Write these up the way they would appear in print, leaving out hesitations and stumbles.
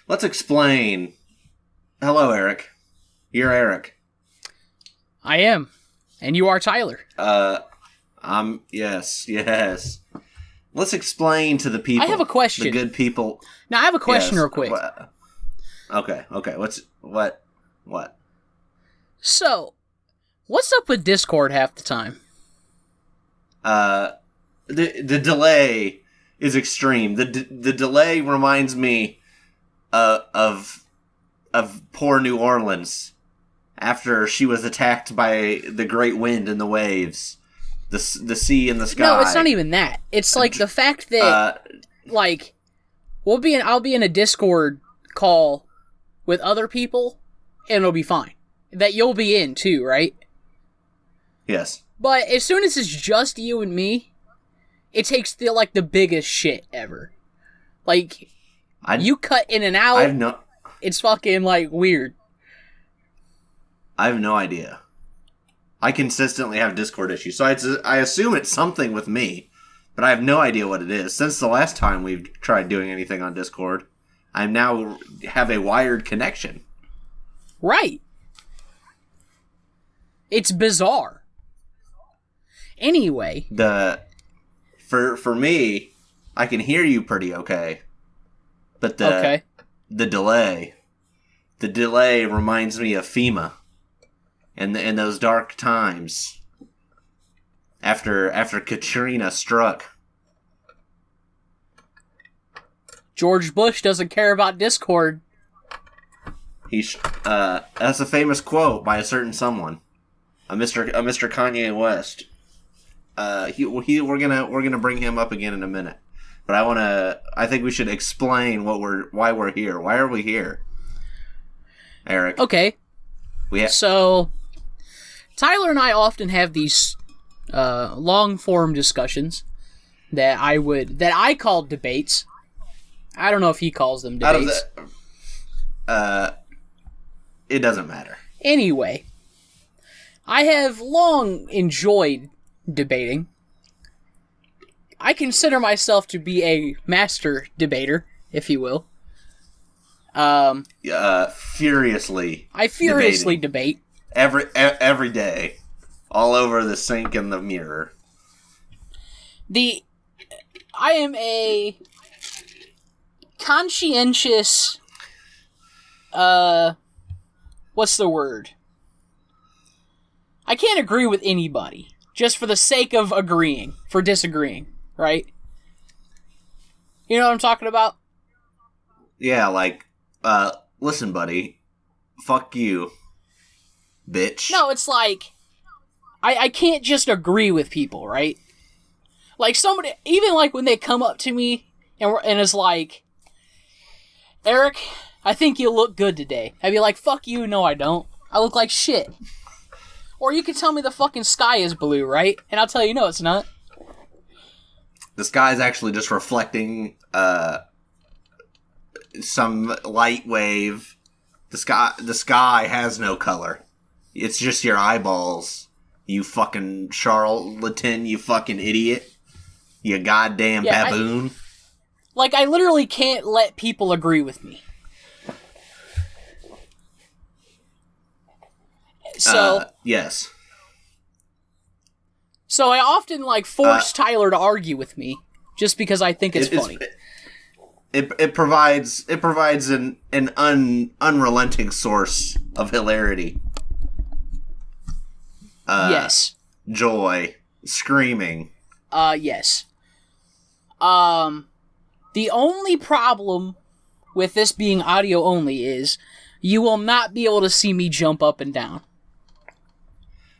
Let's explain. Hello, Eric. You're Eric. I am. And you are Tyler. Yes. Let's explain to the people. I have a question. The good people. Now, I have a question real quick. Okay. What? So, what's up with Discord half the time? The delay is extreme. The delay reminds me of poor New Orleans after she was attacked by the great wind and the waves, the sea and the sky. No, it's not even that. It's like the fact that I'll be in a Discord call with other people and it'll be fine. That you'll be in too, right? Yes. But as soon as it's just you and me, it takes the biggest shit ever. You cut in and out. It's fucking weird. I have no idea. I consistently have Discord issues, so I assume it's something with me, but I have no idea what it is. Since the last time we've tried doing anything on Discord, I now have a wired connection. Right. It's bizarre. Anyway. For me, I can hear you pretty okay. But the delay reminds me of FEMA and those dark times after Katrina struck. George Bush doesn't care about Discord. That's a famous quote by a certain someone. A Mr. Kanye West. We're gonna bring him up again in a minute, but I think we should explain why we're here. Why are we here, Eric? Okay. So, Tyler and I often have these long form discussions that I call debates. I don't know if he calls them debates. It doesn't matter. Anyway, I have long enjoyed debating. I consider myself to be a master debater, if you will. Furiously. I furiously debate every day, all over the sink and the mirror. I am a conscientious. What's the word? I can't agree with anybody. Just for the sake of disagreeing, right? You know what I'm talking about? Yeah, listen, buddy, fuck you, bitch. No, it's I can't just agree with people, right? Somebody, even when they come up to me and is like, Eric, I think you look good today. I'd be like, fuck you, no I don't. I look like shit. Or you can tell me the fucking sky is blue, right? And I'll tell you, no, it's not. The sky is actually just reflecting some light wave. The sky has no color. It's just your eyeballs. You fucking charlatan, you fucking idiot. You goddamn baboon. I literally can't let people agree with me. So yes. So I often force Tyler to argue with me just because I think it's funny. It provides an unrelenting source of hilarity. Yes. Joy, screaming. Yes. The only problem with this being audio only is you will not be able to see me jump up and down.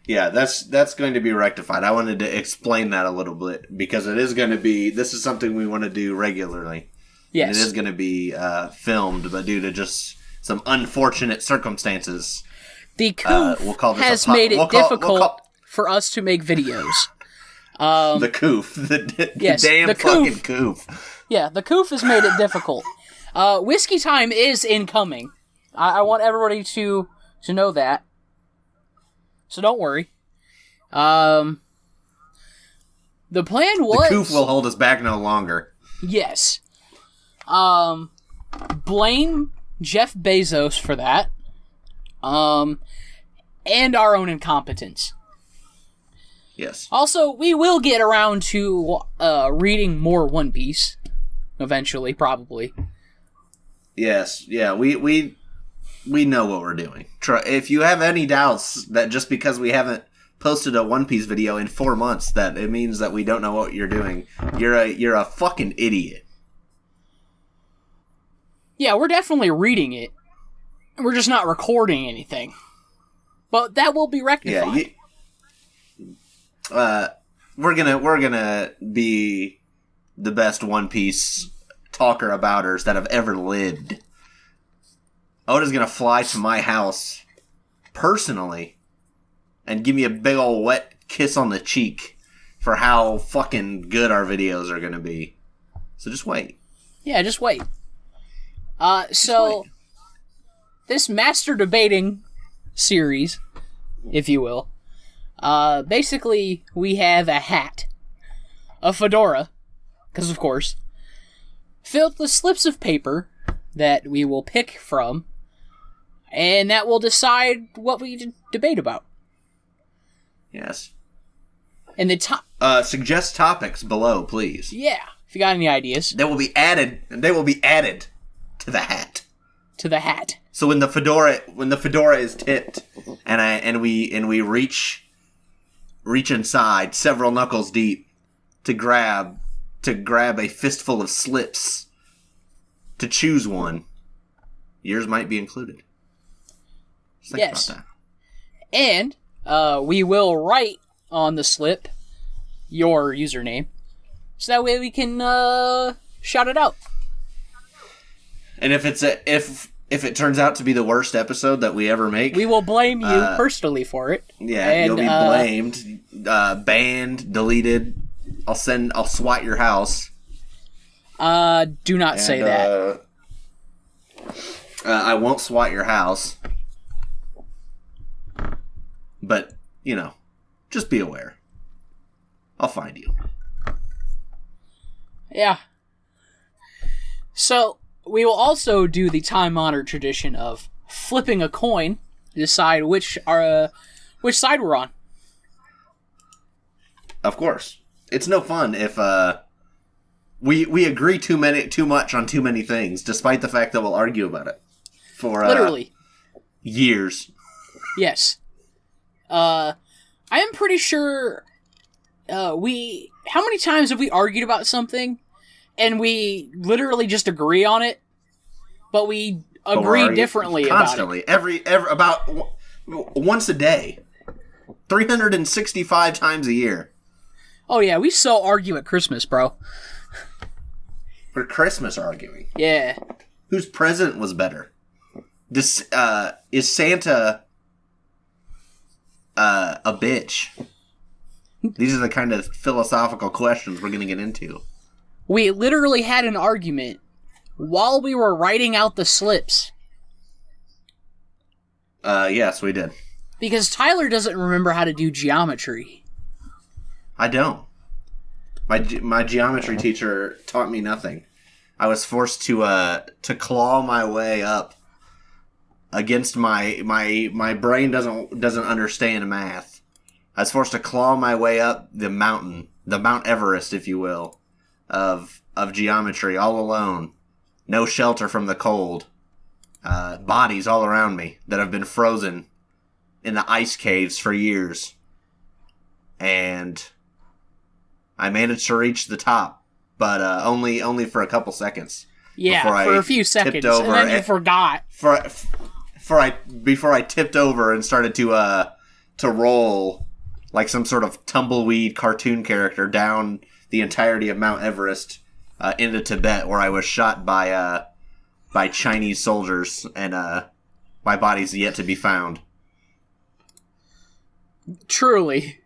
Yeah, that's going to be rectified. I wanted to explain that a little bit because this is something we want to do regularly. Yes. And it is going to be filmed, but due to just some unfortunate circumstances, the coof has made it difficult for us to make videos. The coof. The damn fucking coof. Yeah, the coof has made it difficult. Whiskey time is incoming. I want everybody to know that. So don't worry. The plan was... The coof will hold us back no longer. Yes. Blame Jeff Bezos for that. And our own incompetence. Yes. Also, we will get around to reading more One Piece. Eventually, probably. Yes. Yeah, we know what we're doing. If you have any doubts that just because we haven't posted a One Piece video in 4 months, that it means that we don't know what you're doing, you're a fucking idiot. Yeah, we're definitely reading it. We're just not recording anything. But that will be rectified. Yeah, we're gonna be the best One Piece talker abouters that have ever lived. Oda's gonna fly to my house personally and give me a big ol' wet kiss on the cheek for how fucking good our videos are gonna be. So just wait. Yeah, just wait. This master debating series, if you will, basically we have a hat, a fedora, because of course, filled with slips of paper that we will pick from, and that will decide what we debate about. Yes. And the suggest topics below, please. Yeah, if you got any ideas. They will be added to the hat. To the hat. So when the fedora is tipped and we reach inside several knuckles deep to grab a fistful of slips to choose one, yours might be included. Just think about that. And we will write on the slip your username, so that way we can shout it out. And if it turns out to be the worst episode that we ever make, we will blame you personally for it. Yeah, and, you'll be blamed, banned, deleted. I'll SWAT your house. Do not say that. I won't SWAT your house. But, just be aware. I'll find you. Yeah. So, we will also do the time-honored tradition of flipping a coin to decide which side we're on. Of course. It's no fun if we agree too much on too many things, despite the fact that we'll argue about it for literally years. Yes. I am pretty sure how many times have we argued about something and we literally just agree on it, but we agree differently constantly about it. Every about once a day, 365 times a year. Oh yeah, we so argue at Christmas, bro. We're Christmas arguing. Yeah. Whose present was better? Is Santa a bitch? These are the kind of philosophical questions we're going to get into. We literally had an argument while we were writing out the slips. Yes, we did. Because Tyler doesn't remember how to do geometry. I don't. My geometry teacher taught me nothing. I was forced to claw my way up against my brain doesn't understand math. I was forced to claw my way up the Mount Everest, if you will, of geometry all alone. No shelter from the cold. Bodies all around me that have been frozen in the ice caves for years. And I managed to reach the top, but only for a couple seconds. Yeah, for a few seconds, and then you forgot. Before I tipped over and started to roll like some sort of tumbleweed cartoon character down the entirety of Mount Everest into Tibet, where I was shot by Chinese soldiers, and my body's yet to be found. Truly.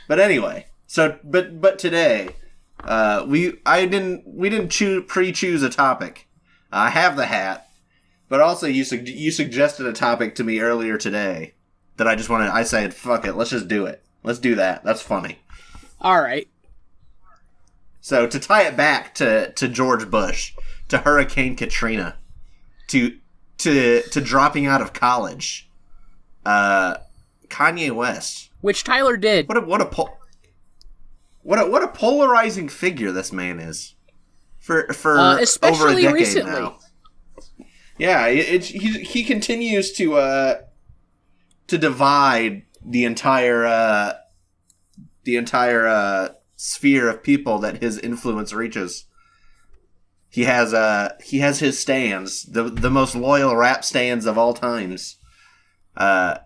But anyway, but today we didn't pre-choose a topic. I have the hat, but also you suggested a topic to me earlier today that I said, fuck it, let's just do it. Let's do that. That's funny. All right. So to tie it back to George Bush, to Hurricane Katrina, to dropping out of college, Kanye West, which Tyler did. What a polarizing figure this man is for especially over a decade recently. now. Yeah, he continues to divide the entire sphere of people that his influence reaches. He has his stands, the most loyal rap stands of all times. Well,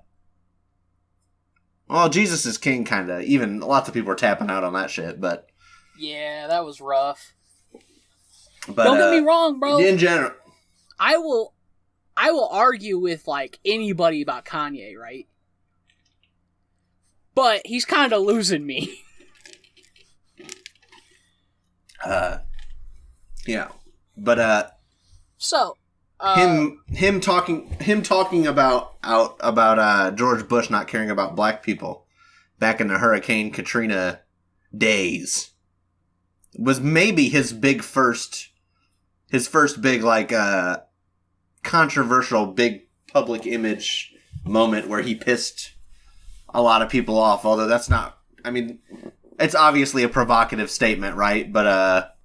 Jesus is King, kind of. Even lots of people are tapping out on that shit, but yeah, that was rough. But, don't get me wrong, bro. In general, I will argue with like anybody about Kanye, right? But he's kind of losing me. Yeah, but so him talking about George Bush not caring about black people back in the Hurricane Katrina days was maybe his first big like controversial big public image moment where he pissed a lot of people off. Although that's not, I mean, it's obviously a provocative statement, right? But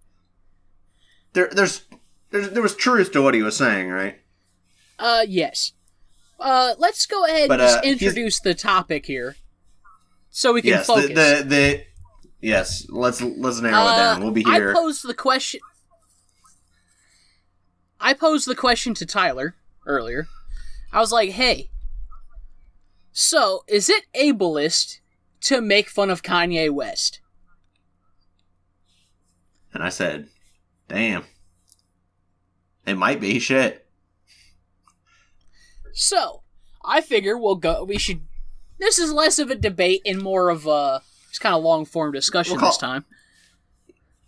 there was truth to what he was saying, right? Yes. Let's go ahead and just introduce the topic here, so we can focus. Yes, let's narrow it down. We'll be here. I posed the question to Tyler earlier. I was like, "Hey, so is it ableist to make fun of Kanye West?" And I said, "Damn, it might be shit." So I figure we should. This is less of a debate and more of a just kind of long form discussion this time.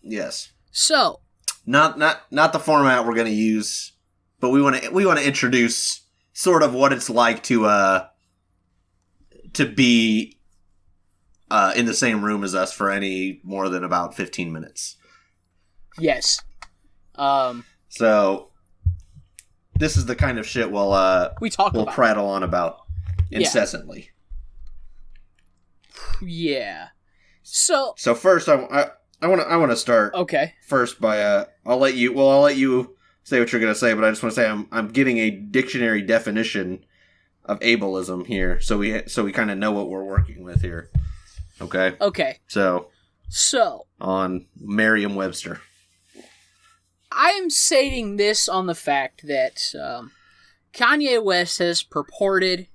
Yes. So not the format we're going to use, but we want to introduce sort of what it's like to be in the same room as us for any more than about 15 minutes. Yes. So this is the kind of shit we'll prattle on about incessantly. Yeah. So first I want to start. Okay. First by I'll let you say what you're going to say, but I just want to say I'm getting a dictionary definition of ableism here, so we kind of know what we're working with here. Okay. Okay. So on Merriam-Webster. I am stating this on the fact that Kanye West has purported,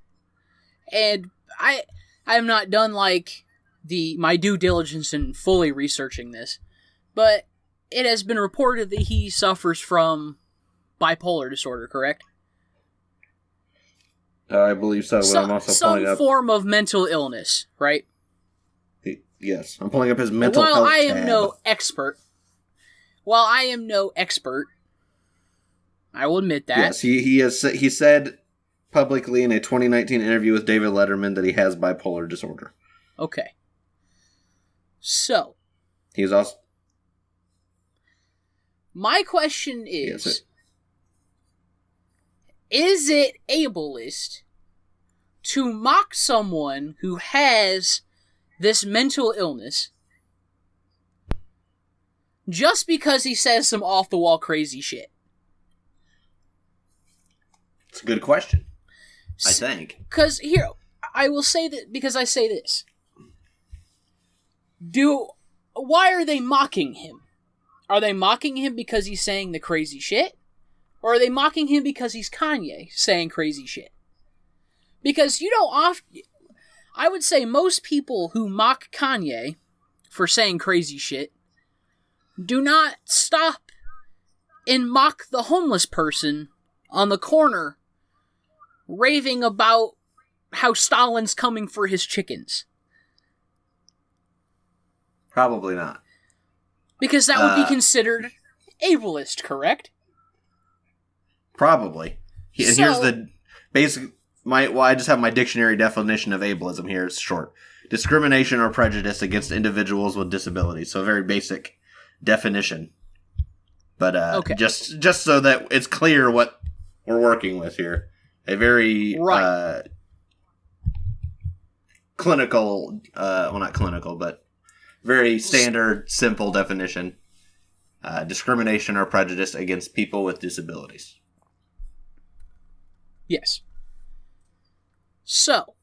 and I have not done like my due diligence in fully researching this, but it has been reported that he suffers from bipolar disorder, correct? I believe so, but I'm also pulling up some form of mental illness, right? Yes, I'm pulling up his mental health While I am tab. no expert, I will admit that. Yes, he said publicly in a 2019 interview with David Letterman that he has bipolar disorder. Okay. So, he's also. My question is it ableist to mock someone who has this mental illness just because he says some off-the-wall crazy shit? It's a good question, I think. Because, here, I will say that because I say this. Why are they mocking him? Are they mocking him because he's saying the crazy shit? Or are they mocking him because he's Kanye saying crazy shit? Because I would say most people who mock Kanye for saying crazy shit do not stop and mock the homeless person on the corner raving about how Stalin's coming for his chickens. Probably not. Because that would be considered ableist, correct? Probably. Here's the basic. I just have my dictionary definition of ableism here. It's short: discrimination or prejudice against individuals with disabilities. So a very basic definition. But Okay. just so that it's clear what we're working with here. A very clinical, well, not clinical, but very standard, simple definition. Discrimination or prejudice against people with disabilities. Yes. So,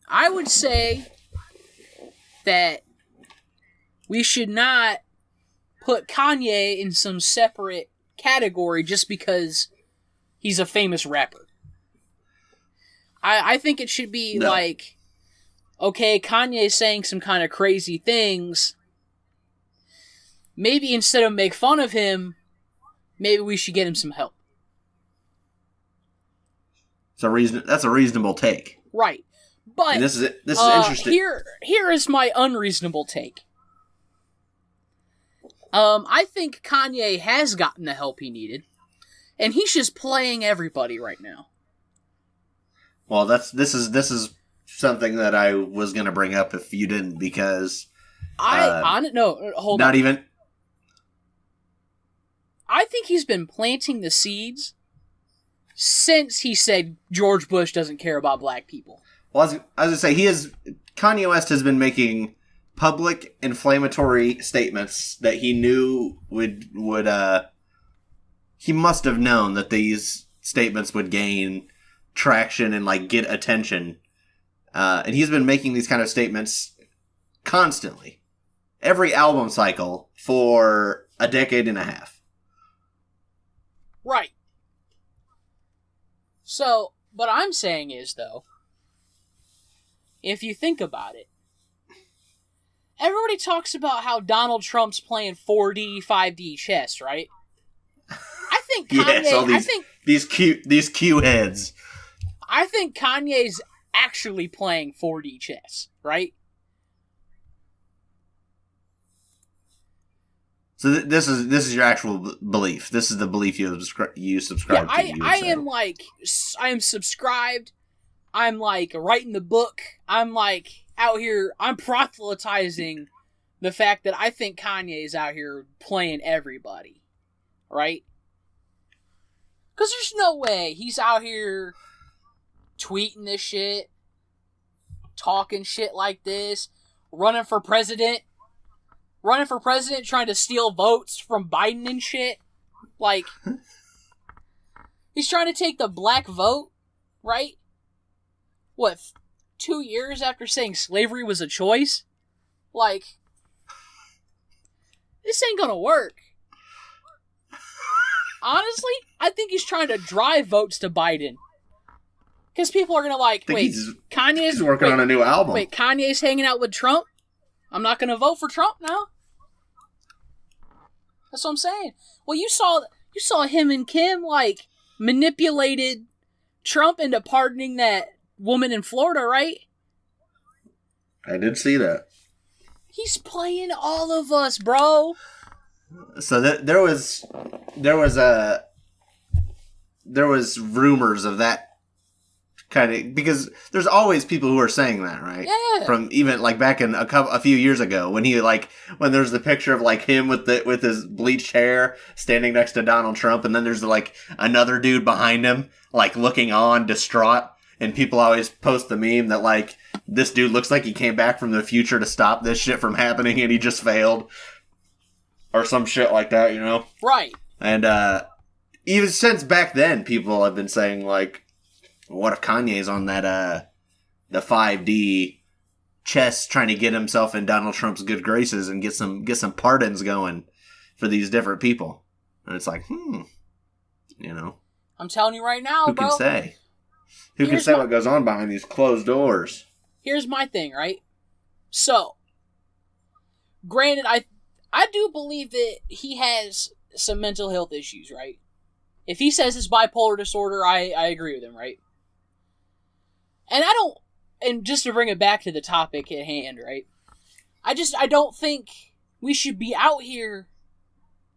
I would say that we should not put Kanye in some separate category just because he's a famous rapper. I think it should be like, okay, Kanye's saying some kind of crazy things. Maybe instead of make fun of him, maybe we should get him some help. That's a reasonable take. Right. But and this is interesting. Here is my unreasonable take. I think Kanye has gotten the help he needed, and he's just playing everybody right now. Well, this is something that I was going to bring up if you didn't, because hold not on. even. I think he's been planting the seeds since he said George Bush doesn't care about black people. Well, I was going to say, Kanye West has been making public inflammatory statements that he knew would he must have known that these statements would gain traction and like get attention. And he's been making these kind of statements constantly. Every album cycle for a decade and a half. Right. So, what I'm saying is, though, if you think about it, everybody talks about how Donald Trump's playing 4D, 5D chess, right? I think Kanye... yes, all these cue heads. I think Kanye's actually playing 4D chess, right? So this is your actual belief. This is the belief you subscribe to. I am subscribed. I'm like writing the book. I'm like out here. I'm proselytizing the fact that I think Kanye is out here playing everybody, right? Because there's no way he's out here tweeting this shit, talking shit like this, running for president, trying to steal votes from Biden and shit. Like, he's trying to take the black vote, right? What, 2 years after saying slavery was a choice? Like, this ain't gonna work. Honestly, I think he's trying to drive votes to Biden. Because people are gonna Kanye's working on a new album. Wait, Kanye's hanging out with Trump? I'm not gonna vote for Trump now? That's what I'm saying. Well, you saw him and Kim, like, manipulated Trump into pardoning that woman in Florida, right? I did see that. He's playing all of us, bro. So there was rumors of that kind of, because there's always people who are saying that, right? Yeah. From even like back in a few years ago when when there's the picture of like him with his bleached hair standing next to Donald Trump, and then there's like another dude behind him like looking on distraught, and people always post the meme that like this dude looks like he came back from the future to stop this shit from happening and he just failed. Or some shit like that, you know? Right. And even since back then, people have been saying, like, what if Kanye's on that, the 5D chess trying to get himself in Donald Trump's good graces and get some pardons going for these different people? And it's like, you know. I'm telling you right now, who bro. Who can say? Who can say what goes on behind these closed doors? Here's my thing, right? So, granted, I do believe that he has some mental health issues, right? If he says it's bipolar disorder, I agree with him, right? And just to bring it back to the topic at hand, right? I don't think we should be out here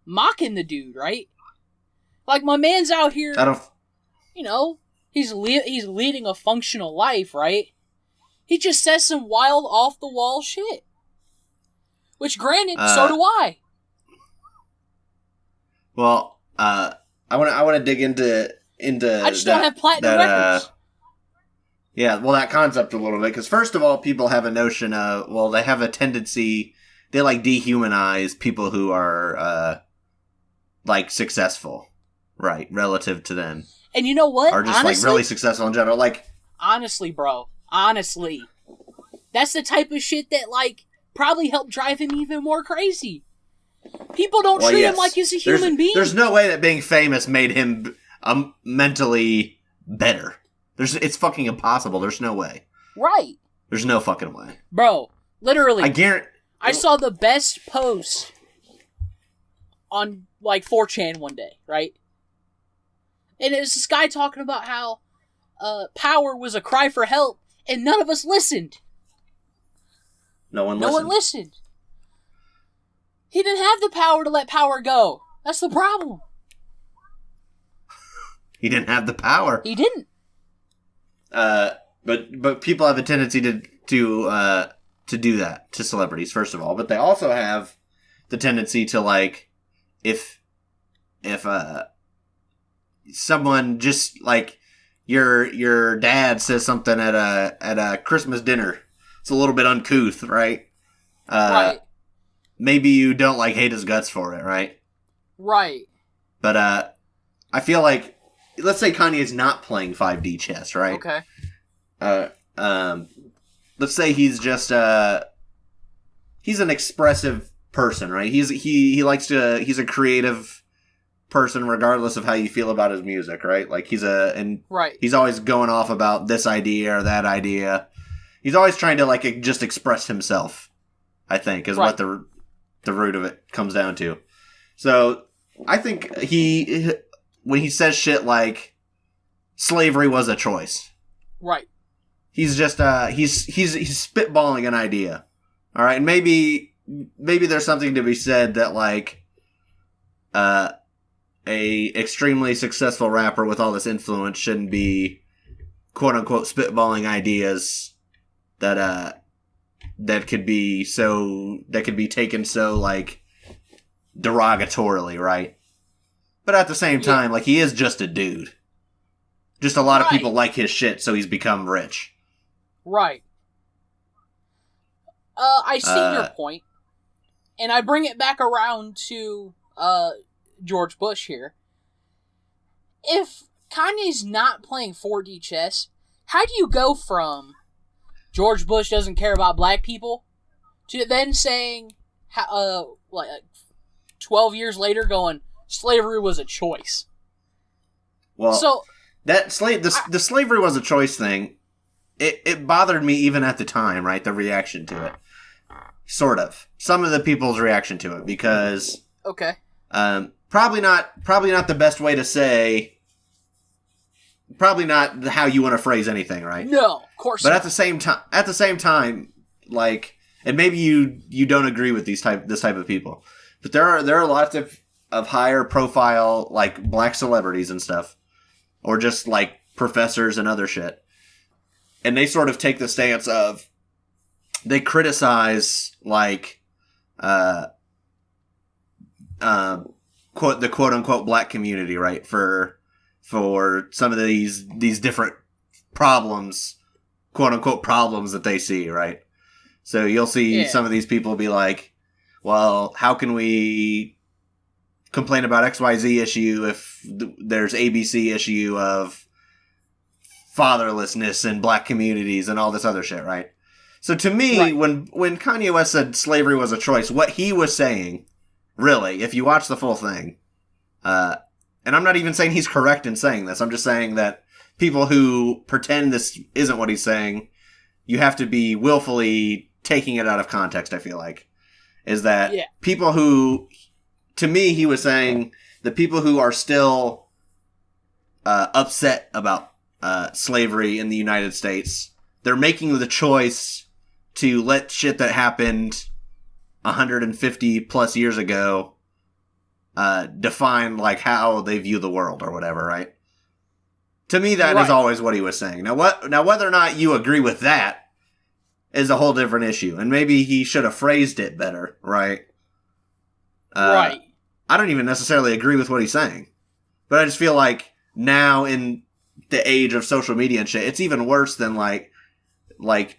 mocking the dude, right? Like, my man's out here, you know, he's leading a functional life, right? He just says some wild, off-the-wall shit. Which, granted, so do I. Well, I want to dig into. I just don't have platinum records. Yeah, well, that concept a little bit, because first of all, people have a notion of, well, they have a tendency, they like dehumanize people who are like successful, right, relative to them. And you know what? Or just honestly, like really successful in general, like. Honestly, bro. Honestly. That's the type of shit that, like, probably helped drive him even more crazy. People don't treat him like he's a human being. There's no way that being famous made him mentally better. It's fucking impossible. There's no way. Right. There's no fucking way. Bro, literally. I guarantee. I saw the best post on, like, 4chan one day, right? And it was this guy talking about how power was a cry for help, and none of us listened. No one listened. He didn't have the power to let power go. That's the problem. He didn't have the power. He didn't. But people have a tendency to do that to celebrities, first of all. But they also have the tendency to, like, if someone just, like, your dad says something at a Christmas dinner, it's a little bit uncouth, right? Right. Maybe you don't, like, hate his guts for it, right? Right. But I feel like, let's say Kanye's not playing 5D chess, right? Okay. Let's say he's just he's an expressive person, right? He likes to, he's a creative person regardless of how you feel about his music, right? Like right. He's always going off about this idea or that idea. He's always trying to, like, just express himself, I think, is what the root of it comes down to. So I think when he says shit like slavery was a choice, right? He's just he's spitballing an idea, all right. And maybe there's something to be said that, like, a extremely successful rapper with all this influence shouldn't be quote unquote spitballing ideas that could be taken so, like, derogatorily, right? But at the same time, like, he is just a dude. Just a lot of people like his shit, so he's become rich. Right. I see your point, and I bring it back around to George Bush here. If Kanye's not playing 4D chess, how do you go from George Bush doesn't care about black people to then saying, like 12 years later, going, slavery was a choice? Well, so that the slavery was a choice thing, it bothered me even at the time, right? The reaction to it, sort of. Some of the people's reaction to it, because probably not the best way to say. Probably not how you want to phrase anything, right? No, of course. But not. at the same time, like, and maybe you don't agree with this type of people, but there are lots of higher profile, like, black celebrities and stuff, or just, like, professors and other shit, and they sort of take the stance of, they criticize, like, the quote unquote black community, right, for some of these different problems, quote unquote problems that they see, right? So you'll see some of these people be like, well, how can we complain about XYZ issue if there's ABC issue of fatherlessness in black communities and all this other shit, right? So to me, when Kanye West said slavery was a choice, what he was saying, really, if you watch the full thing, and I'm not even saying he's correct in saying this, I'm just saying that people who pretend this isn't what he's saying, you have to be willfully taking it out of context, I feel like. Is that people who, to me, he was saying, the people who are still upset about slavery in the United States, they're making the choice to let shit that happened 150 plus years ago define, like, how they view the world or whatever, right? To me, that is always what he was saying. Now, whether or not you agree with that is a whole different issue, and maybe he should have phrased it better, right? Right. I don't even necessarily agree with what he's saying. But I just feel like now in the age of social media and shit, it's even worse than like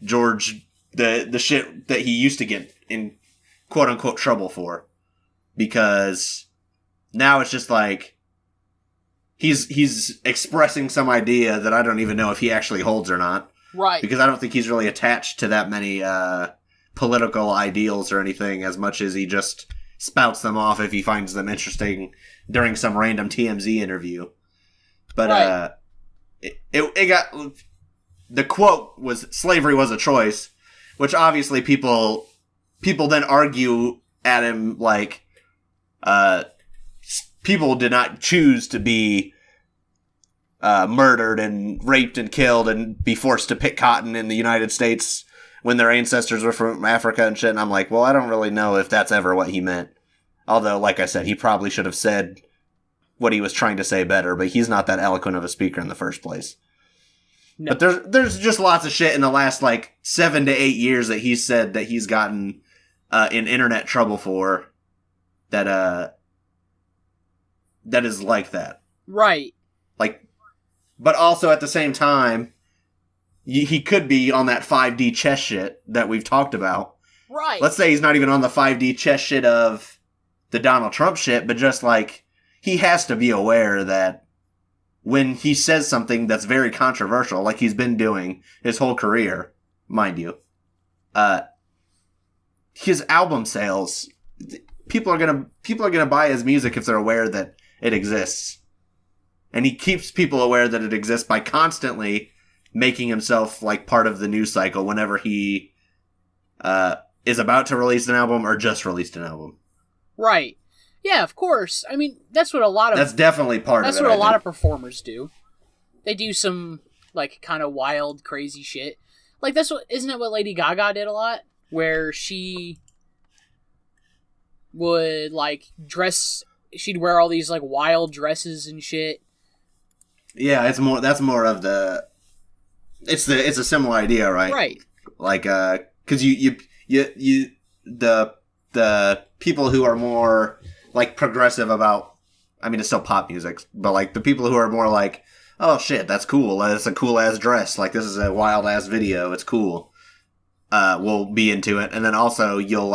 George, the shit that he used to get in quote unquote trouble for. Because now it's just like he's expressing some idea that I don't even know if he actually holds or not. Right. Because I don't think he's really attached to that many political ideals or anything as much as he just spouts them off if he finds them interesting during some random TMZ interview. But right. It got... The quote was, slavery was a choice, which obviously people then argue at him like, people did not choose to be murdered and raped and killed and be forced to pick cotton in the United States when their ancestors were from Africa and shit. And I'm like, well, I don't really know if that's ever what he meant. Although, like I said, he probably should have said what he was trying to say better, but he's not that eloquent of a speaker in the first place. No. But there's just lots of shit in the last, 7 to 8 years that he's said that he's gotten in internet trouble for that is like that. Right. But also at the same time, he could be on that 5D chess shit that we've talked about. Right. Let's say he's not even on the 5D chess shit of the Donald Trump shit, but just he has to be aware that when he says something that's very controversial, like he's been doing his whole career, mind you, his album sales, people are gonna buy his music if they're aware that it exists. And he keeps people aware that it exists by constantly making himself part of the news cycle whenever he is about to release an album or just released an album. Right. Yeah, of course. I mean, that's what a lot of... That's definitely part of it. That's what a lot of performers do. They do some, kind of wild, crazy shit. Isn't that what Lady Gaga did a lot? Where she would, dress... She'd wear all these, wild dresses and shit. Yeah, that's more of the... It's a similar idea, right? Right. Because the people who are more... progressive about, I mean, it's still pop music, but the people who are more oh shit, that's cool, it's a cool ass dress, this is a wild ass video, it's cool, will be into it. And then also you'll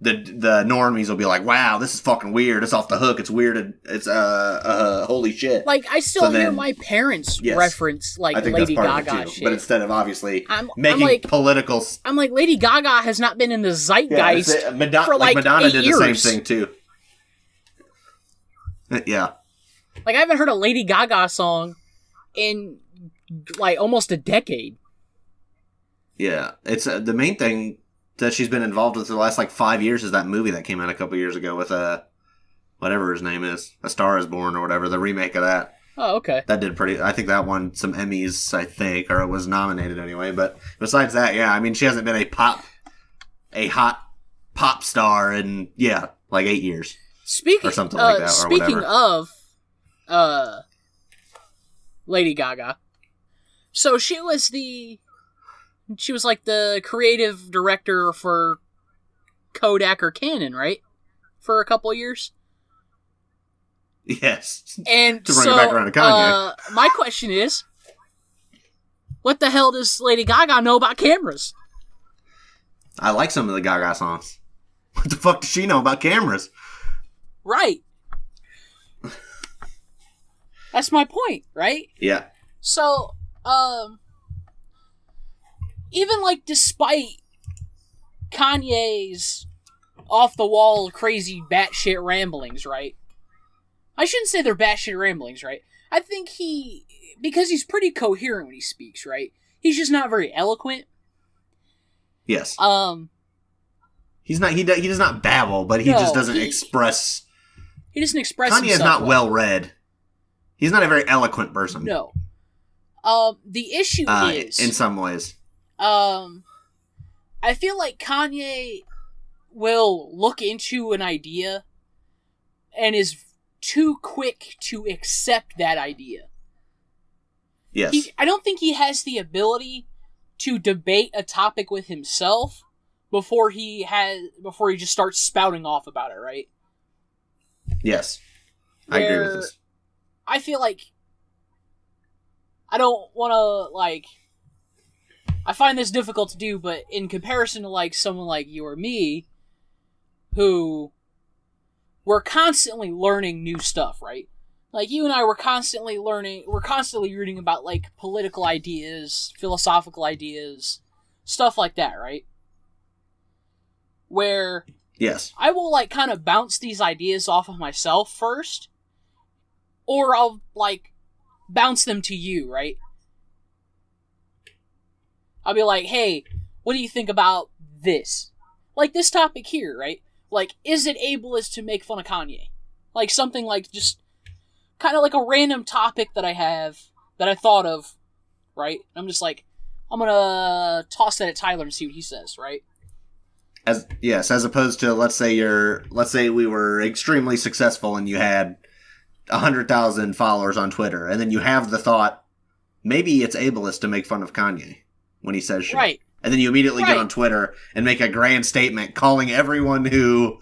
the normies will be wow, this is fucking weird, it's off the hook, it's weird, it's holy shit. I still hear my parents reference Lady Gaga shit. But instead of obviously making political... I'm Lady Gaga has not been in the zeitgeist for Madonna 8 did years. the same thing too. Yeah. I haven't heard a Lady Gaga song in almost a decade. Yeah, it's the main thing that she's been involved with for the last 5 years is that movie that came out a couple years ago with whatever his name is, A Star Is Born or whatever, the remake of that. Oh, okay. That did I think that won some Emmys, I think, or it was nominated anyway. But besides that, yeah, I mean, she hasn't been a hot pop star in 8 years. Speaking of Lady Gaga, so she was the creative director for Kodak or Canon, right? For a couple years. Yes. And to bring it back around to Kanye. My question is, what the hell does Lady Gaga know about cameras? I like some of the Gaga songs. What the fuck does she know about cameras? Right. That's my point, right? Yeah. So, even despite Kanye's off-the-wall, crazy, batshit ramblings, right? I shouldn't say they're batshit ramblings, right? I think because he's pretty coherent when he speaks, right? He's just not very eloquent. Yes. He's not. He does not babble, but he just doesn't express. He doesn't express. Kanye is not well read. He's not a very eloquent person. No. The issue is in some ways. I feel like Kanye will look into an idea and is too quick to accept that idea. Yes. I don't think he has the ability to debate a topic with himself before he just starts spouting off about it, right? Yes. I agree with this. I feel like I don't want to, like... I find this difficult to do, but in comparison to, like, someone like you or me, who we're constantly learning new stuff, right? Like, you and I were constantly reading about, like, political ideas, philosophical ideas, stuff like that, right? Where... Yes. I will, like, kind of bounce these ideas off of myself first, or I'll, like, bounce them to you, right? I'll be like, hey, what do you think about this? Like, this topic here, right? Like, is it ableist to make fun of Kanye? Like, something like just kind of like a random topic that I have, that I thought of, right? I'm just like, I'm gonna toss that at Tyler and see what he says, right? As opposed to, let's say we were extremely successful and you had 100,000 followers on Twitter, and then you have the thought, maybe it's ableist to make fun of Kanye when he says shit. Right. And then you immediately get on Twitter and make a grand statement calling everyone who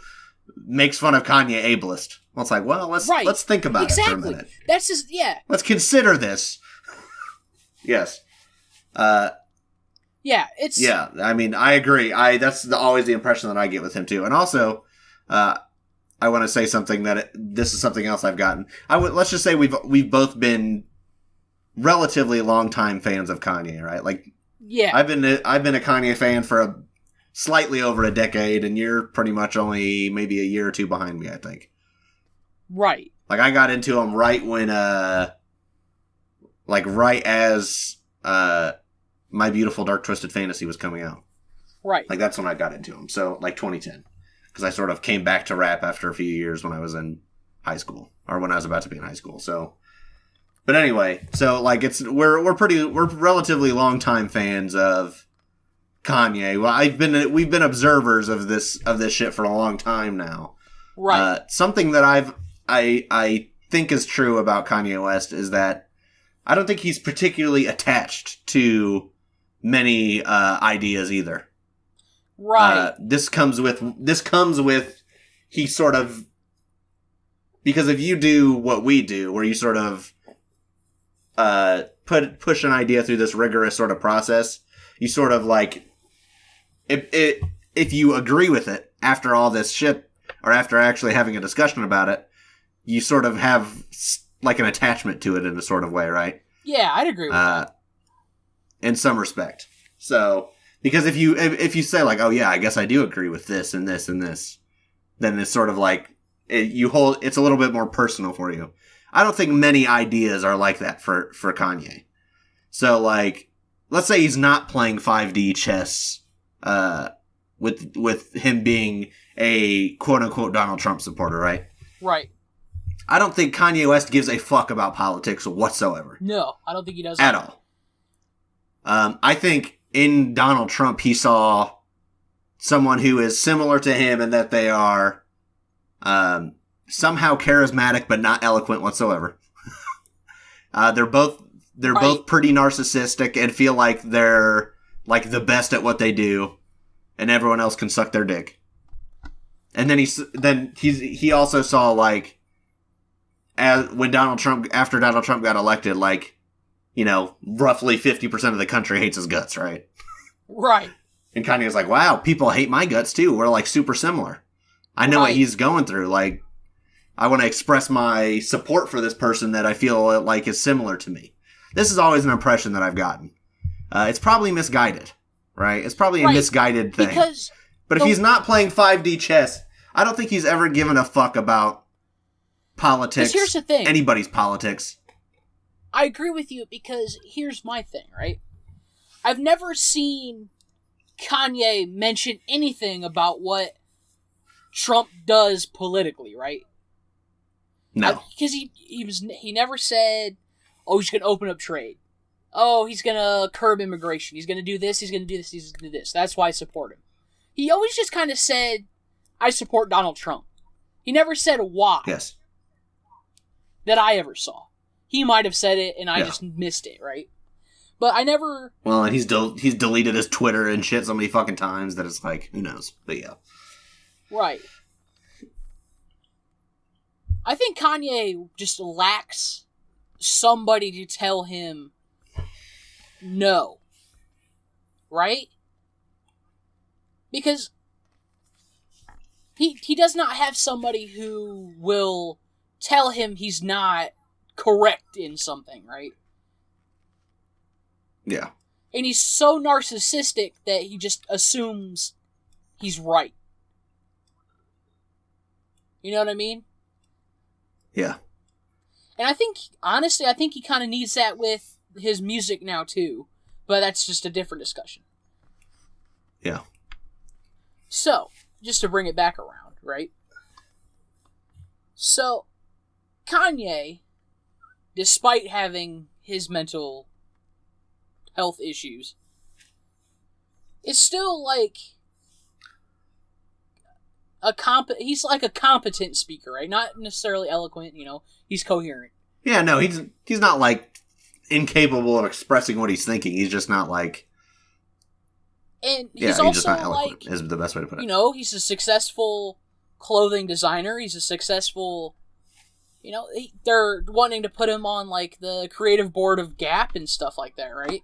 makes fun of Kanye ableist. Well, it's like, well, let's think about it for a minute. That's just, yeah. Let's consider this. Yes. Yeah, it's... Yeah, I mean, I agree. That's always the impression that I get with him, too. And also, I want to say something this is something else I've gotten. Let's just say we've both been relatively long-time fans of Kanye, right? Like, yeah. I've been a Kanye fan for slightly over a decade, and you're pretty much only maybe a year or two behind me, I think. Right. Like, I got into him right when, right as, My Beautiful Dark Twisted Fantasy was coming out. Right. Like, that's when I got into him. So, like, 2010. Because I sort of came back to rap after a few years when I was in high school. Or when I was about to be in high school, so... But anyway, so, like, we're relatively long-time fans of Kanye. Well, we've been observers of this shit for a long time now. Right. Something that I think is true about Kanye West is that I don't think he's particularly attached to many ideas either. Right. This comes with he sort of, because if you do what we do, where you sort of push an idea through this rigorous sort of process, you sort of like, if you agree with it after all this shit, or after actually having a discussion about it, you sort of have like an attachment to it in a sort of way, right? Yeah, I'd agree with that. In some respect. So, because if you say like, oh yeah, I guess I do agree with this and this and this, then it's sort of like, it's a little bit more personal for you. I don't think many ideas are like that for Kanye. So, like, let's say he's not playing 5D chess, with him being a quote-unquote Donald Trump supporter, right? Right. I don't think Kanye West gives a fuck about politics whatsoever. No, I don't think he does. At all. I think in Donald Trump, he saw someone who is similar to him in that they are somehow charismatic but not eloquent whatsoever. They're both pretty narcissistic and feel like they're like the best at what they do, and everyone else can suck their dick. And then he also saw, like, after Donald Trump got elected, like, you know, roughly 50% of the country hates his guts, right? Right. And Kanye was like, wow, people hate my guts too. We're like super similar. I know what he's going through. Like, I want to express my support for this person that I feel like is similar to me. This is always an impression that I've gotten. It's probably misguided, right? It's probably a misguided thing. But if he's not playing 5D chess, I don't think he's ever given a fuck about politics. Here's the thing. Anybody's politics. I agree with you, because here's my thing, right? I've never seen Kanye mention anything about what Trump does politically, right? No. Because he never said, oh, he's going to open up trade. Oh, he's going to curb immigration. He's going to do this, he's going to do this, he's going to do this. That's why I support him. He always just kind of said, I support Donald Trump. He never said why. Yes. That I ever saw. He might have said it, and I just missed it, right? But I never... Well, and he's deleted his Twitter and shit so many fucking times that it's like, who knows? But yeah. Right. I think Kanye just lacks somebody to tell him no. Right? Because he does not have somebody who will tell him he's not correct in something, right? Yeah. And he's so narcissistic that he just assumes he's right. You know what I mean? Yeah. And I think, honestly, I think he kind of needs that with his music now, too. But that's just a different discussion. Yeah. So, just to bring it back around, right? So, Kanye, despite having his mental health issues, is still like he's like a competent speaker, right? Not necessarily eloquent, he's coherent. Yeah, no, he's not like incapable of expressing what he's thinking. He's just not like, and he's also just not eloquent, like, is the best way to put it. He's a successful clothing designer. He's a successful, they're wanting to put him on like the creative board of Gap and stuff like that, right?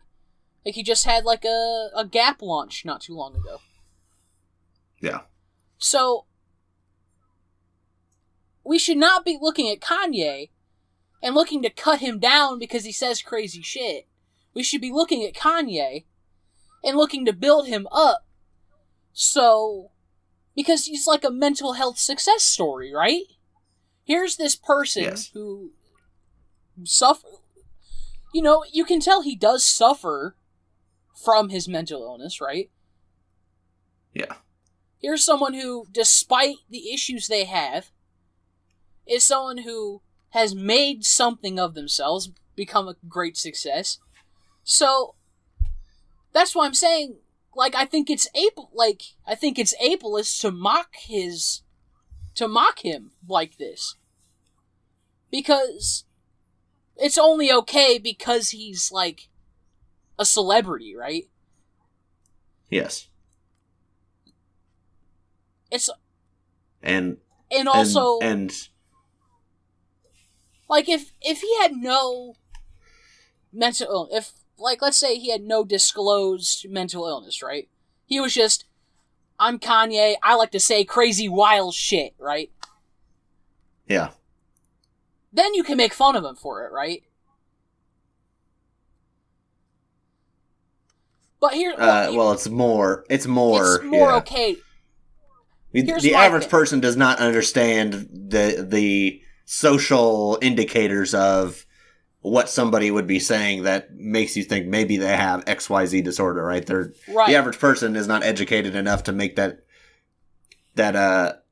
Like he just had like a Gap launch not too long ago. Yeah. So we should not be looking at Kanye and looking to cut him down because he says crazy shit. We should be looking at Kanye and looking to build him up. So, because he's like a mental health success story, right? Here's this person who suffer. You can tell he does suffer from his mental illness, right? Yeah. Here's someone who, despite the issues they have, is someone who has made something of themselves, become a great success. So, that's why I'm saying, like, I think it's ableist to mock him like this. Because it's only okay because he's, like, a celebrity, right? Yes. It's... And also... And like, if he had no mental illness... let's say he had no disclosed mental illness, right? He was just, I'm Kanye, I like to say crazy wild shit, right? Yeah. Then you can make fun of him for it, right? But here... it's more okay. The average person does not understand the social indicators of what somebody would be saying that makes you think maybe they have XYZ disorder, right? The average person is not educated enough to make that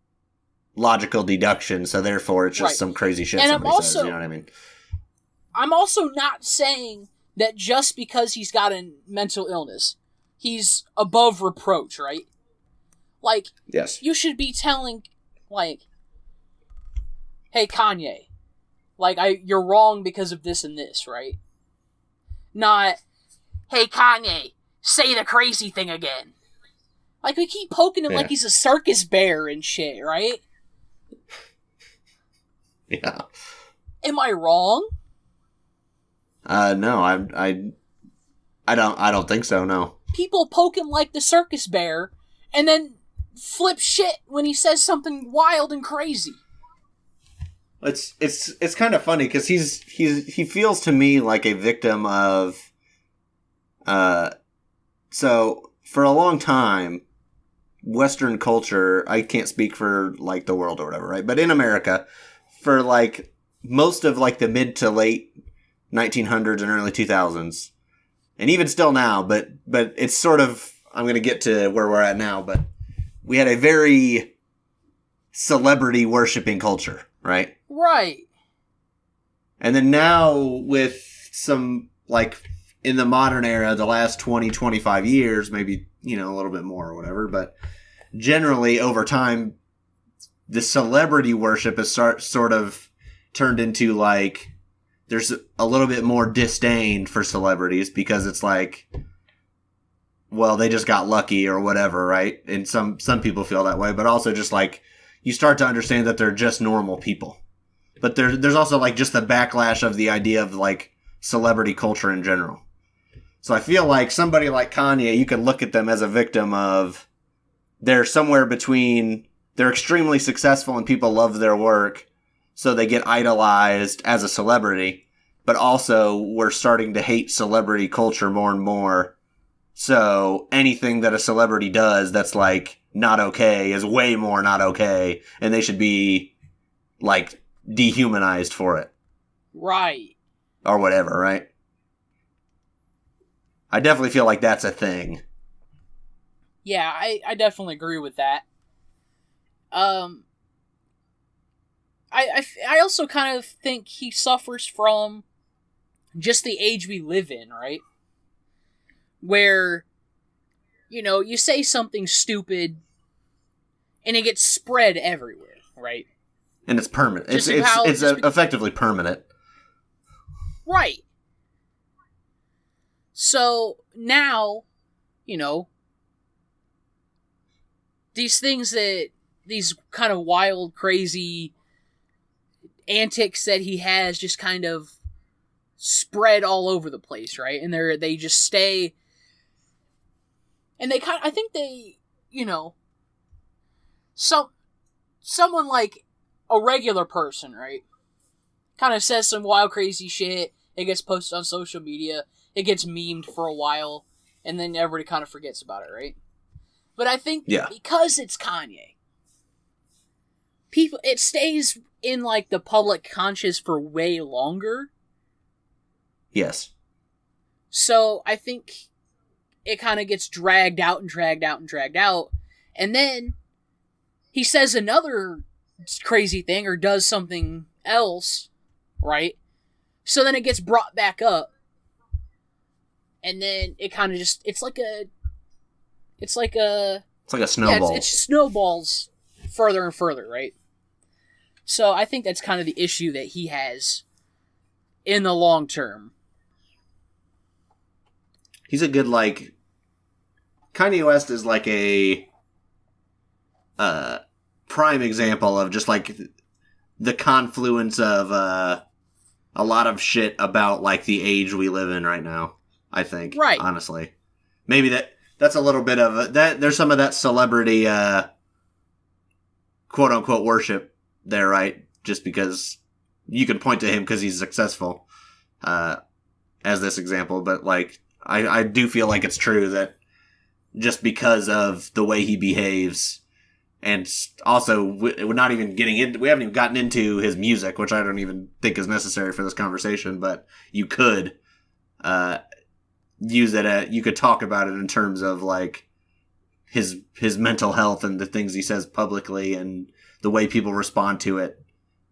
logical deduction, so therefore it's just some crazy shit somebody says, you know what I mean? I'm also not saying that just because he's got a mental illness, he's above reproach, right? Like, yes. You should be telling, like, hey, Kanye, like, you're wrong because of this and this, right? Not, hey, Kanye, say the crazy thing again. Like, we keep poking him like he's a circus bear and shit, right? Yeah. Am I wrong? No, I don't think so, no. People poke him like the circus bear, and then flip shit when he says something wild and crazy. It's kind of funny because he feels to me like a victim of so for a long time Western culture, I can't speak for like the world or whatever, right? But in America, for like most of like the mid to late 1900s and early 2000s, and even still now, but it's sort of, I'm going to get to where we're at now, but we had a very celebrity worshiping culture, right? Right. And then now with some, like, in the modern era, the last 20, 25 years, maybe, a little bit more or whatever, but generally over time, the celebrity worship has sort of turned into, like, there's a little bit more disdain for celebrities because it's like, well, they just got lucky or whatever, right? And some people feel that way, but also just like, you start to understand that they're just normal people. but there's also like just the backlash of the idea of like celebrity culture in general. So I feel like somebody like Kanye, you could look at them as a victim of, they're somewhere between, they're extremely successful and people love their work, so they get idolized as a celebrity, but also we're starting to hate celebrity culture more and more. So anything that a celebrity does that's like not okay is way more not okay, and they should be like dehumanized for it. Right. Or whatever, right? I definitely feel like that's a thing. Yeah, I definitely agree with that. I also kind of think he suffers from just the age we live in, right? Where, you say something stupid and it gets spread everywhere, right? And it's permanent. It's effectively permanent. Right. So now, these kind of wild, crazy antics that he has just kind of spread all over the place, right? And they just stay, and I think they, someone like a regular person, right? Kind of says some wild, crazy shit. It gets posted on social media. It gets memed for a while, and then everybody kind of forgets about it, right? But I think because it's Kanye, it stays in like the public conscious for way longer. Yes. So I think it kind of gets dragged out and dragged out and dragged out, and then he says another crazy thing or does something else, right? So then it gets brought back up, and then it kind of just it's like a snowball. Yeah, it snowballs further and further, right? So I think that's kind of the issue that he has in the long term. He's a good, Kanye West is like a prime example of just like the confluence of a lot of shit about like the age we live in right now, I think. Right. Honestly. Maybe that's a little bit of that. There's some of that celebrity quote unquote worship there, right? Just because you can point to him because he's successful as this example. But like, I do feel like it's true that just because of the way he behaves, and also we're not even we haven't even gotten into his music, which I don't even think is necessary for this conversation, but you could use it you could talk about it in terms of like his mental health and the things he says publicly and the way people respond to it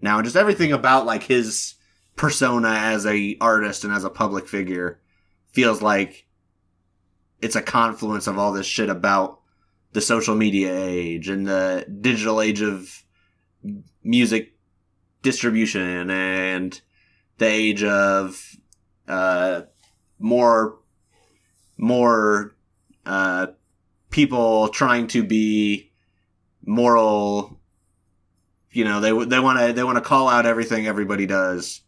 now, and just everything about like his persona as a artist and as a public figure feels like it's a confluence of all this shit about the social media age and the digital age of music distribution and the age of more people trying to be moral. They want to call out everything everybody does.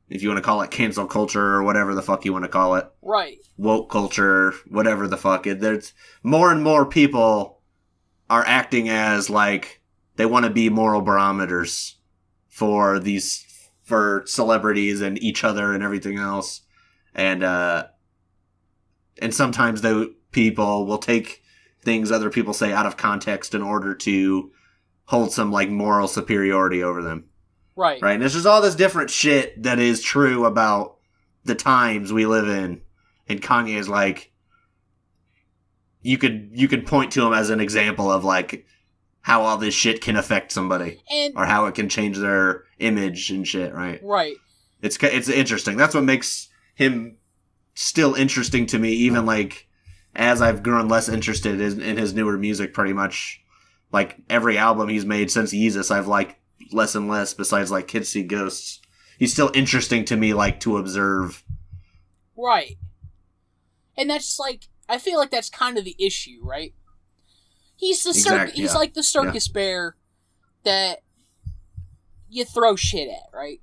If you want to call it cancel culture or whatever the fuck you want to call it. Right. Woke culture, whatever the fuck. There's more and more people are acting as like they want to be moral barometers for celebrities and each other and everything else. And sometimes the people will take things other people say out of context in order to hold some like moral superiority over them. Right. Right. And there's just all this different shit that is true about the times we live in. And Kanye is like, you could point to him as an example of like how all this shit can affect somebody or how it can change their image and shit. Right. Right. It's interesting. That's what makes him still interesting to me, even like as I've grown less interested in his newer music. Pretty much like every album he's made since Yeezus, I've liked less and less, besides like Kids See Ghosts. He's still interesting to me, like, to observe. Right. And that's like, I feel like that's kind of the issue, right? He's the he's like the circus bear that you throw shit at, right?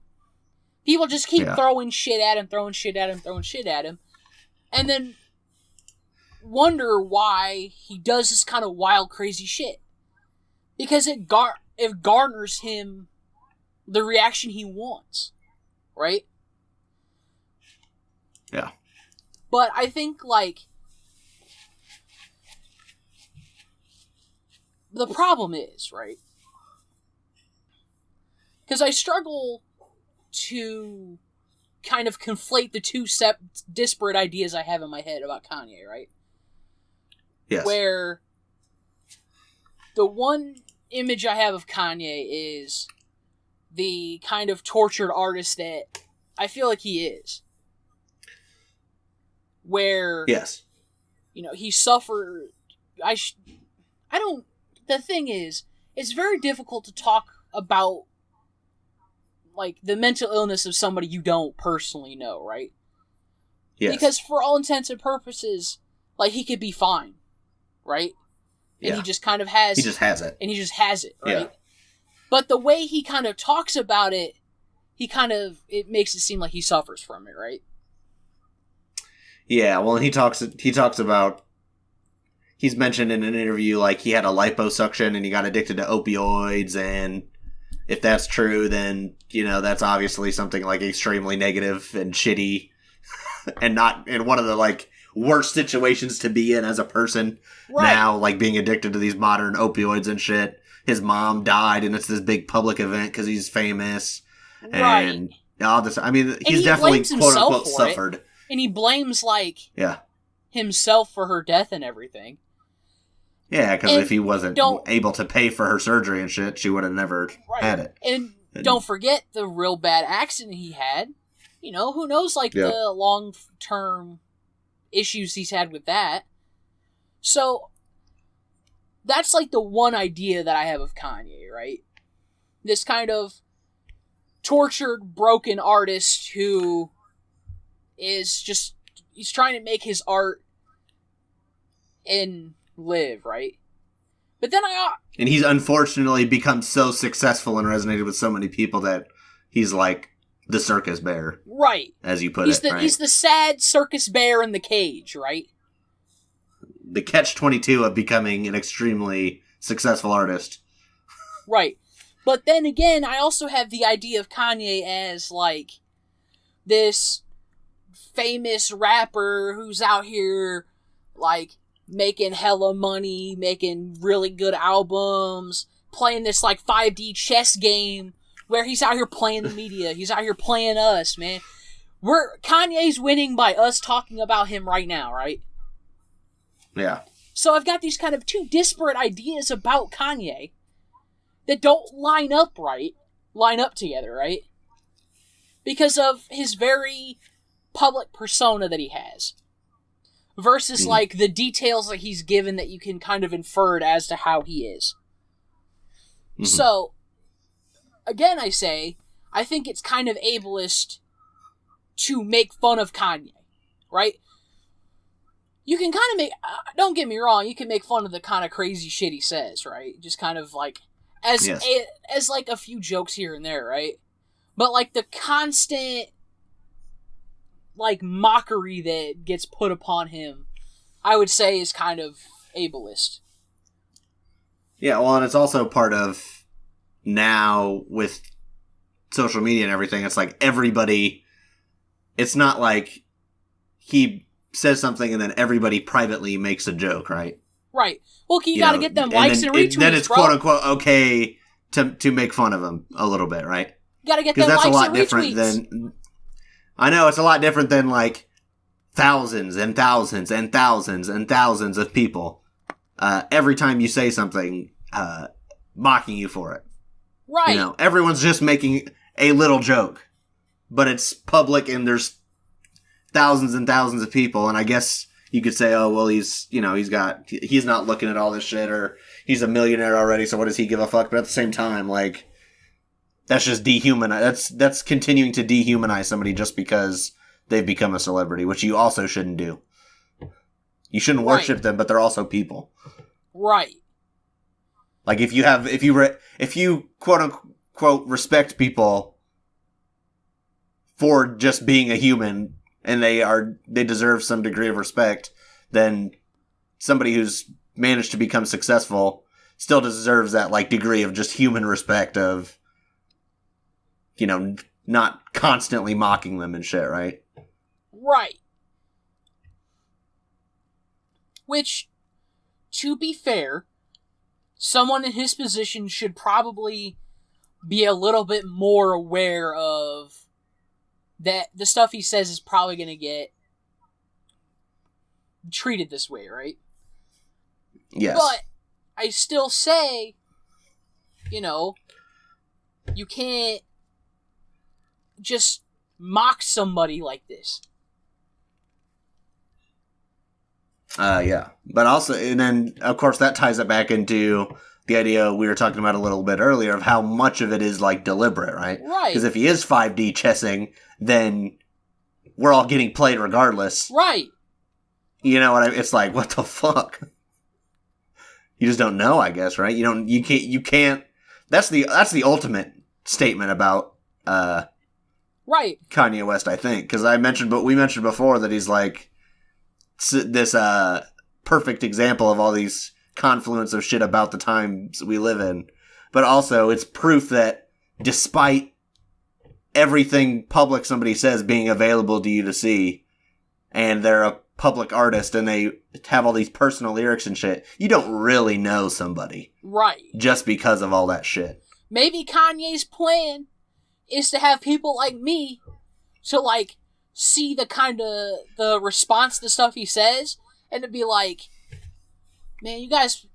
People just keep Yeah. throwing shit at him, and then wonder why he does this kind of wild, crazy shit. Because it garners him the reaction he wants, right? Yeah. But I think, like, the problem is, right? Because I struggle to kind of conflate the two disparate ideas I have in my head about Kanye, right? Yes. Where the one image I have of Kanye is the kind of tortured artist that I feel like he is. Where, yes, you know, he suffered. The thing is, it's very difficult to talk about, like, the mental illness of somebody you don't personally know, right? Yes. Because for all intents and purposes, like, he could be fine, right? And he just kind of has... He just has it. And he just has it, right? Yeah. But the way he kind of talks about it, it makes it seem like he suffers from it, right? Yeah, well, he talks about... He's mentioned in an interview, like, he had a liposuction and he got addicted to opioids, and if that's true, then, you know, that's obviously something, like, extremely negative and shitty, and not in one of the, like, worst situations to be in as a person now, like, being addicted to these modern opioids and shit. His mom died, and it's this big public event because he's famous, and all this. I mean, he's definitely, quote-unquote, suffered. And he blames, like, yeah, himself for her death and everything. Yeah, because if he wasn't able to pay for her surgery and shit, she would have never had it. And don't forget the real bad accident he had. You know, who knows, like, the long-term issues he's had with that. So, that's, like, the one idea that I have of Kanye, right? This kind of tortured, broken artist who is just... He's trying to make his art and live, right? But then and he's unfortunately become so successful and resonated with so many people that he's like the circus bear, right? As you put it, right? He's the sad circus bear in the cage, right? The catch-22 of becoming an extremely successful artist, right? But then again, I also have the idea of Kanye as, like, this famous rapper who's out here, like, making hella money, making really good albums, playing this, like, 5D chess game where he's out here playing the media. He's out here playing us, man. Kanye's winning by us talking about him right now, right? Yeah. So I've got these kind of two disparate ideas about Kanye that don't line up together, right? Because of his very public persona that he has. Versus, like, the details that he's given that you can kind of infer it as to how he is. Mm-hmm. So, again, I think it's kind of ableist to make fun of Kanye, right? You can kind of make... don't get me wrong, you can make fun of the kind of crazy shit he says, right? Just kind of, like... As like, a few jokes here and there, right? But, like, the constant... like, mockery that gets put upon him, I would say is kind of ableist. Yeah, well, and it's also part of now with social media and everything, it's like everybody, it's not like he says something and then everybody privately makes a joke, right? Right. Well, you gotta get them likes and retweets, then it's quote-unquote okay to make fun of him a little bit, right? You gotta get them likes and retweets. Because that's a lot different than... I know, it's a lot different than, like, thousands and thousands and thousands and thousands of people every time you say something mocking you for it. Right. You know, everyone's just making a little joke, but it's public and there's thousands and thousands of people, and I guess you could say, oh, well, he's not looking at all this shit, or he's a millionaire already, so what does he give a fuck? But at the same time, like... That's just that's continuing to dehumanize somebody just because they've become a celebrity, which you also shouldn't do. You shouldn't worship them, but they're also people. Right. Like if you quote quote, respect people for just being a human and they deserve some degree of respect, then somebody who's managed to become successful still deserves that, like, degree of just human respect of, you know, not constantly mocking them and shit, right? Right. Which, to be fair, someone in his position should probably be a little bit more aware of that the stuff he says is probably going to get treated this way, right? Yes. But I still say, you know, you can't just mock somebody like this. Yeah. But also, and then, of course, that ties it back into the idea we were talking about a little bit earlier of how much of it is, like, deliberate, right? Right. Because if he is 5D chessing, then we're all getting played regardless. Right. You know what I mean? It's like, what the fuck? You just don't know, I guess, right? You can't, that's the ultimate statement about, right. Kanye West, I think. Because we mentioned before that he's like, this, perfect example of all these confluence of shit about the times we live in. But also, it's proof that despite everything public somebody says being available to you to see, and they're a public artist and they have all these personal lyrics and shit, you don't really know somebody. Right. Just because of all that shit. Maybe Kanye's plan is to have people like me to, like, see the response to stuff he says, and to be like, man, you guys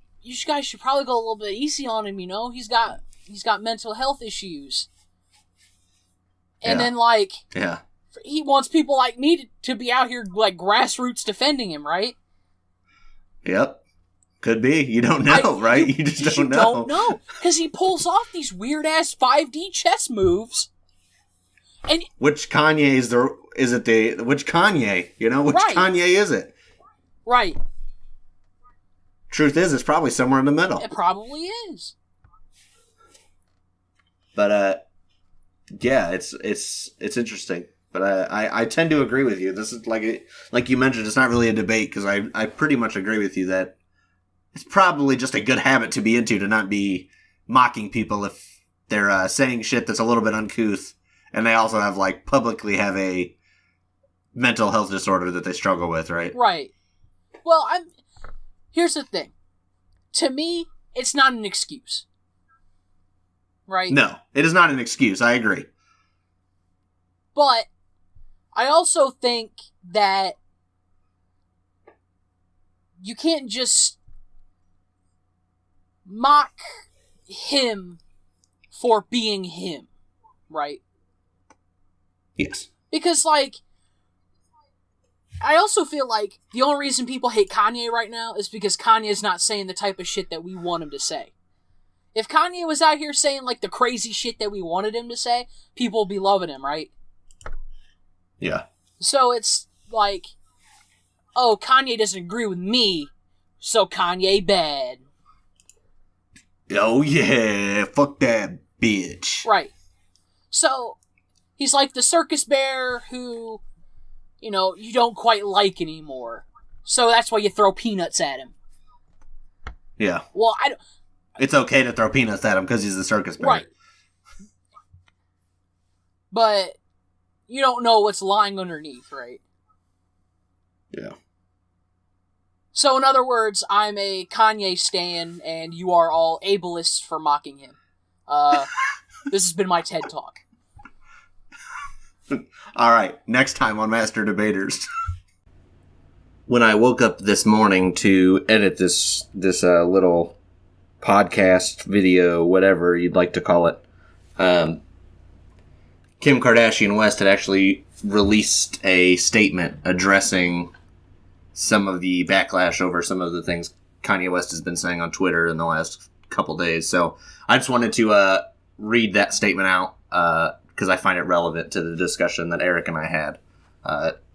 should probably go a little bit easy on him, you know? He's got mental health issues. And then, like, yeah, he wants people like me to be out here, like, grassroots defending him, right? Yep. Could be. You don't know, right? You just don't know. You don't know. Because he pulls off these weird-ass 5D chess moves. And which Kanye which Kanye? You know, which right. Kanye is it? Right. Truth is, it's probably somewhere in the middle. It probably is. But, yeah, it's interesting. But I tend to agree with you. This is like you mentioned, it's not really a debate, because I pretty much agree with you that it's probably just a good habit to be into, to not be mocking people if they're saying shit that's a little bit uncouth, and they also publicly have a mental health disorder that they struggle with, right? Right. Well, here's the thing. To me, it's not an excuse. Right? No, it is not an excuse. I agree. But I also think that you can't just mock him for being him, right? Yes. Because, like, I also feel like the only reason people hate Kanye right now is because Kanye's not saying the type of shit that we want him to say. If Kanye was out here saying, like, the crazy shit that we wanted him to say, people would be loving him, right? Yeah. So it's like, oh, Kanye doesn't agree with me, so Kanye bad. Oh, yeah, fuck that bitch. Right. So, he's like the circus bear who, you know, you don't quite like anymore. So that's why you throw peanuts at him. Yeah. Well, it's okay to throw peanuts at him because he's the circus bear. Right. But you don't know what's lying underneath, right? Yeah. So, in other words, I'm a Kanye stan, and you are all ableists for mocking him. This has been my TED Talk. All right, next time on Master Debaters. When I woke up this morning to edit this little podcast, video, whatever you'd like to call it, Kim Kardashian West had actually released a statement addressing some of the backlash over some of the things Kanye West has been saying on Twitter in the last couple days. So I just wanted to read that statement out because I find it relevant to the discussion that Eric and I had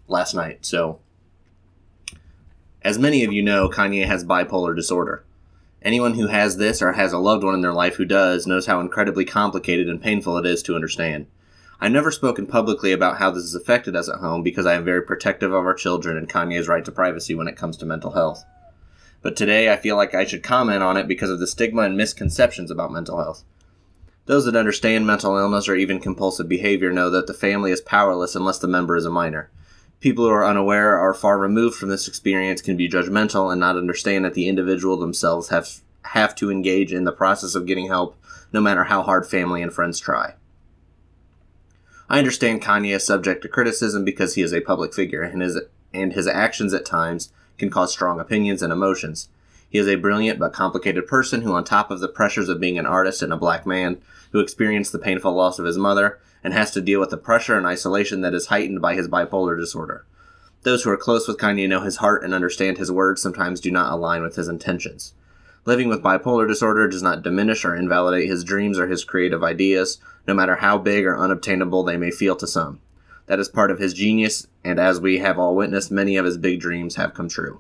last night. So, as many of you know, Kanye has bipolar disorder. Anyone who has this or has a loved one in their life who does knows how incredibly complicated and painful it is to understand. I've never spoken publicly about how this has affected us at home because I am very protective of our children and Kanye's right to privacy when it comes to mental health. But today I feel like I should comment on it because of the stigma and misconceptions about mental health. Those that understand mental illness or even compulsive behavior know that the family is powerless unless the member is a minor. People who are unaware or far removed from this experience can be judgmental and not understand that the individual themselves have to engage in the process of getting help, no matter how hard family and friends try. I understand Kanye is subject to criticism because he is a public figure, and his actions at times can cause strong opinions and emotions. He is a brilliant but complicated person who, on top of the pressures of being an artist and a black man, who experienced the painful loss of his mother, and has to deal with the pressure and isolation that is heightened by his bipolar disorder. Those who are close with Kanye know his heart and understand his words sometimes do not align with his intentions. Living with bipolar disorder does not diminish or invalidate his dreams or his creative ideas, no matter how big or unobtainable they may feel to some. That is part of his genius, and as we have all witnessed, many of his big dreams have come true.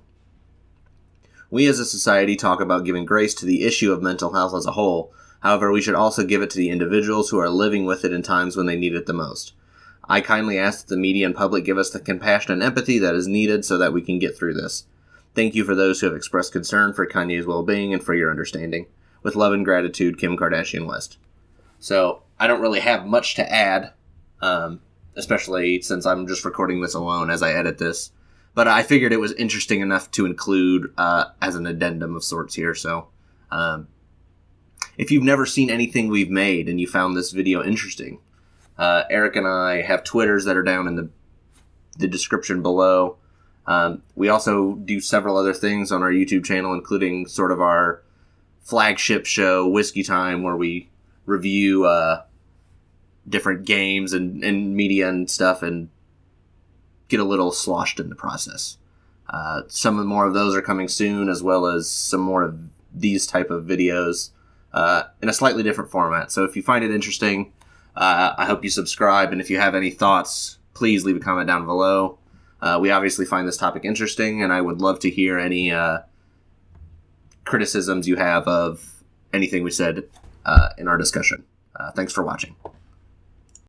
We as a society talk about giving grace to the issue of mental health as a whole. However, we should also give it to the individuals who are living with it in times when they need it the most. I kindly ask that the media and public give us the compassion and empathy that is needed so that we can get through this. Thank you for those who have expressed concern for Kanye's well-being and for your understanding. With love and gratitude, Kim Kardashian West. So, I don't really have much to add, especially since I'm just recording this alone as I edit this. But I figured it was interesting enough to include as an addendum of sorts here, so... If you've never seen anything we've made and you found this video interesting, Eric and I have Twitters that are down in the description below. We also do several other things on our YouTube channel, including sort of our flagship show, Whiskey Time, where we review different games and media and stuff and get a little sloshed in the process. Some more of those are coming soon, as well as some more of these type of videos. In a slightly different format. So if you find it interesting, I hope you subscribe. And if you have any thoughts, please leave a comment down below. We obviously find this topic interesting, and I would love to hear any criticisms you have of anything we said in our discussion. Thanks for watching.